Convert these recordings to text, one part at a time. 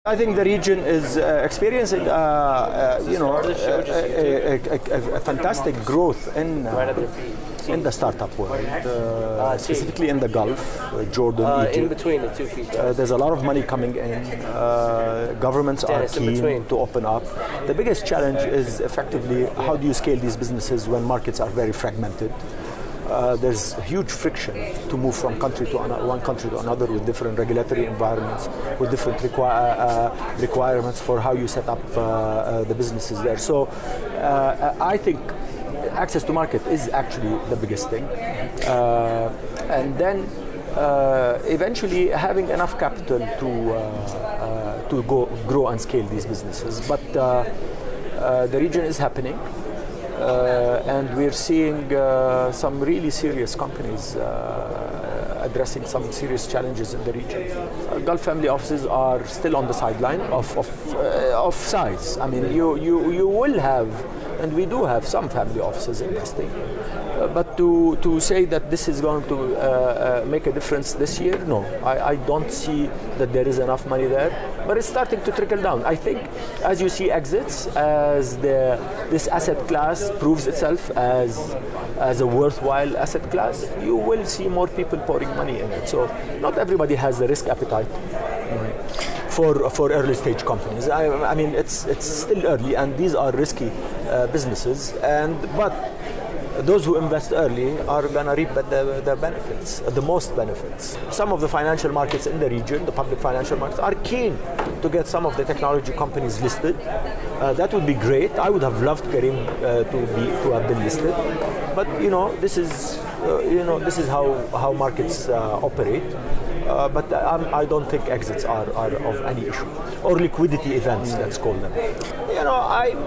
I think the region is experiencing, a fantastic growth in the startup world, specifically in the Gulf, Jordan, Egypt. In between the 2 feet. There's a lot of money coming in. Governments are keen to open up. The biggest challenge is effectively how do you scale these businesses when markets are very fragmented. There's huge friction to move from one country to another with different regulatory environments, with different requirements for how you set up the businesses there. So I think access to market is actually the biggest thing. And then eventually having enough capital to grow and scale these businesses. But the region is happening. And we're seeing some really serious companies addressing some serious challenges in the region. Gulf family offices are still on the sideline of size. I mean, you will have, and we do have some family offices investing. But to say that this is going to make a difference this year, no. I don't see that there is enough money there. But it's starting to trickle down. I think as you see exits, as this asset class proves itself as a worthwhile asset class, you will see more people pouring money in it. So not everybody has the risk appetite for early stage companies. I mean, it's still early, and these are risky businesses. But those who invest early are going to reap the benefits, the most benefits. Some of the financial markets in the region, the public financial markets, are keen to get some of the technology companies listed. That would be great. I would have loved Careem to have been listed. But this is how markets operate. But I don't think exits are of any issue, or liquidity events, let's call them. I'm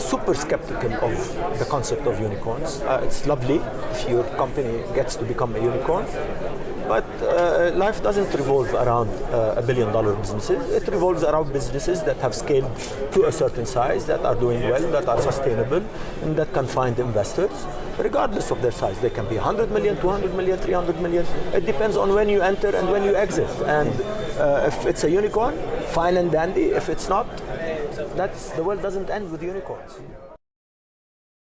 super skeptical of the concept of unicorns. It's lovely if your company gets to become a unicorn, but life doesn't revolve around $1 billion businesses. It revolves around businesses that have scaled to a certain size, that are doing well, that are sustainable, and that can find investors, regardless of their size. They can be 100 million, 200 million, 300 million. It depends on when you enter and when you exit. And if it's a unicorn, fine and dandy. If it's not, the world doesn't end with unicorns.